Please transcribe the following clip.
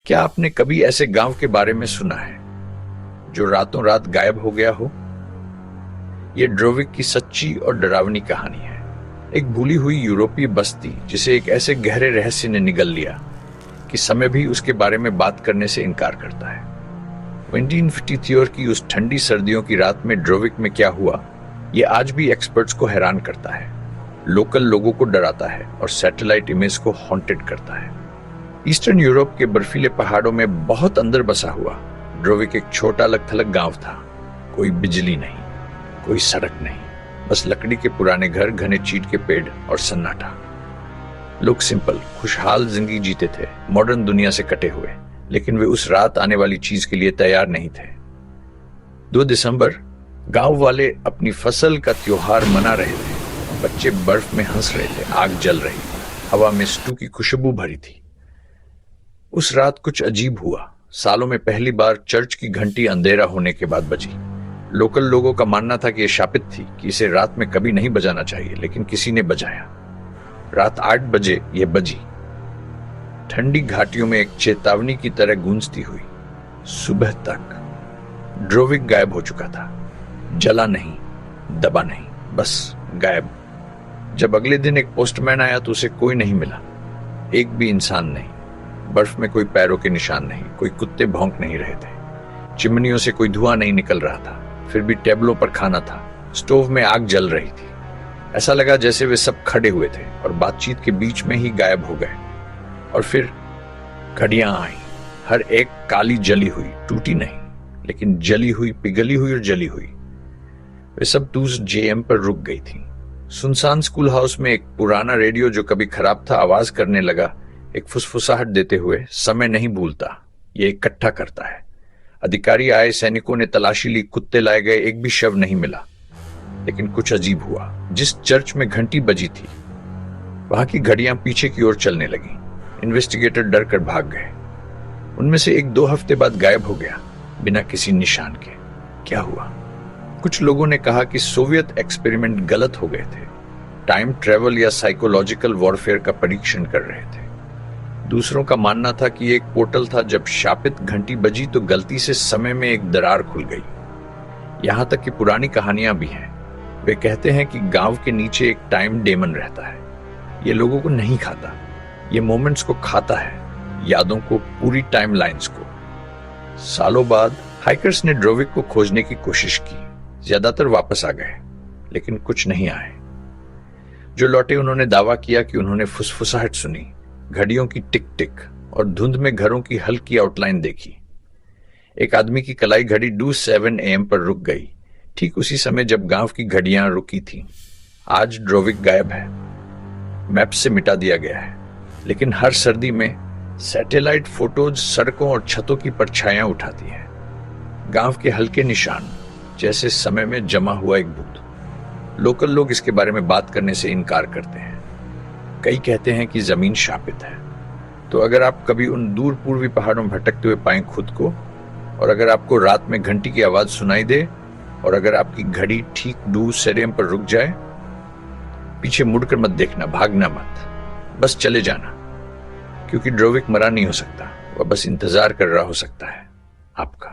क्या आपने कभी ऐसे गांव के बारे में सुना है जो रातों रात गायब हो गया हो? यह ड्रोविक की सच्ची और डरावनी कहानी है। एक भूली हुई यूरोपीय बस्ती जिसे एक ऐसे गहरे रहस्य ने निगल लिया कि समय भी उसके बारे में बात करने से इनकार करता है। 1953 की उस ठंडी सर्दियों की रात में ड्रोविक में क्या हुआ, यह आज भी एक्सपर्ट्स को हैरान करता है, लोकल लोगों को डराता है और सैटेलाइट इमेज को हॉन्टेड करता है। ईस्टर्न यूरोप के बर्फीले पहाड़ों में बहुत अंदर बसा हुआ ड्रोविक एक छोटा अलग थलग गांव था। कोई बिजली नहीं, कोई सड़क नहीं, बस लकड़ी के पुराने घर, घने चीड़ के पेड़ और सन्नाटा। लोग सिंपल खुशहाल जिंदगी जीते थे, मॉडर्न दुनिया से कटे हुए, लेकिन वे उस रात आने वाली चीज के लिए तैयार नहीं थे। 2 दिसंबर गांव वाले अपनी फसल का त्योहार मना रहे थे। बच्चे बर्फ में हंस रहे थे, आग जल रही, हवा में स्टू की खुशबू भरी थी। उस रात कुछ अजीब हुआ। सालों में पहली बार चर्च की घंटी अंधेरा होने के बाद बजी। लोकल लोगों का मानना था कि यह शापित थी कि इसे रात में कभी नहीं बजाना चाहिए, लेकिन किसी ने बजाया। रात 8 बजे यह बजी, ठंडी घाटियों में एक चेतावनी की तरह गूंजती हुई। सुबह तक ड्रोविक गायब हो चुका था। जला नहीं, दबा नहीं, बस गायब। जब अगले दिन एक पोस्टमैन आया तो उसे कोई नहीं मिला, एक भी इंसान नहीं। बर्फ में कोई पैरों के निशान नहीं, कोई कुत्ते भौंक नहीं रहे थे, चिमनियों से कोई धुआं नहीं निकल रहा था। फिर भी टेबलों पर खाना था, स्टोव में आग जल रही थी। ऐसा लगा जैसे वे सब खड़े हुए थे और बातचीत के बीच में ही गायब हो गए। और फिर घड़ियां आई, हर एक काली जली हुई, टूटी नहीं, लेकिन जली हुई, पिघली हुई और जली हुई। वे सब 2 JM पर रुक गई थी। सुनसान स्कूल हाउस में एक पुराना रेडियो जो कभी खराब था आवाज करने लगा, एक फुसफुसाहट देते हुए, समय नहीं भूलता, ये इकट्ठा करता है। अधिकारी आए, सैनिकों ने तलाशी ली, कुत्ते लाए गए, एक भी शव नहीं मिला। लेकिन कुछ अजीब हुआ। जिस चर्च में घंटी बजी थी वहां की घड़ियां पीछे की ओर चलने लगी। इन्वेस्टिगेटर डर कर भाग गए। उनमें से एक 2 हफ्ते बाद गायब हो गया, बिना किसी निशान के। क्या हुआ? कुछ लोगों ने कहा कि सोवियत एक्सपेरिमेंट गलत हो गए थे, टाइम ट्रेवल या साइकोलॉजिकल वॉरफेयर का परीक्षण कर रहे थे। दूसरों का मानना था कि एक पोर्टल था, जब शापित घंटी बजी तो गलती से समय में एक दरार खुल गई। यहां तक कि पुरानी कहानियां भी हैं। वे कहते हैं कि गांव के नीचे एक टाइम डेमन रहता है। ये लोगों को नहीं खाता, ये मोमेंट्स को खाता है, यादों को, पूरी टाइमलाइंस को। सालों बाद हाइकर्स ने ड्रोविक को खोजने की कोशिश की। ज्यादातर वापस आ गए, लेकिन कुछ नहीं आए। जो लौटे उन्होंने दावा किया कि उन्होंने फुसफुसाहट सुनी, घड़ियों की टिक टिक और धुंध में घरों की हल्की आउटलाइन देखी। एक आदमी की कलाई घड़ी 2:07 AM पर रुक गई, ठीक उसी समय जब गांव की घड़ियां रुकी थीं। आज ड्रोविक गायब है, मैप से मिटा दिया गया है, लेकिन हर सर्दी में सैटेलाइट फोटोज सड़कों और छतों की परछाइयां उठाती हैं। गांव के हल्के निशान, जैसे समय में जमा हुआ एक भूत। लोकल लोग इसके बारे में बात करने से इनकार करते हैं। कई कहते हैं कि जमीन शापित है। तो अगर आप कभी उन दूर पूर्वी पहाड़ों में भटकते हुए पाएं खुद को, और अगर आपको रात में घंटी की आवाज सुनाई दे, और अगर आपकी घड़ी ठीक 2 AM पर रुक जाए, पीछे मुड़कर मत देखना, भागना मत, बस चले जाना, क्योंकि ड्रोविक मरा नहीं हो सकता, वह बस इंतजार कर रहा हो सकता है आपका।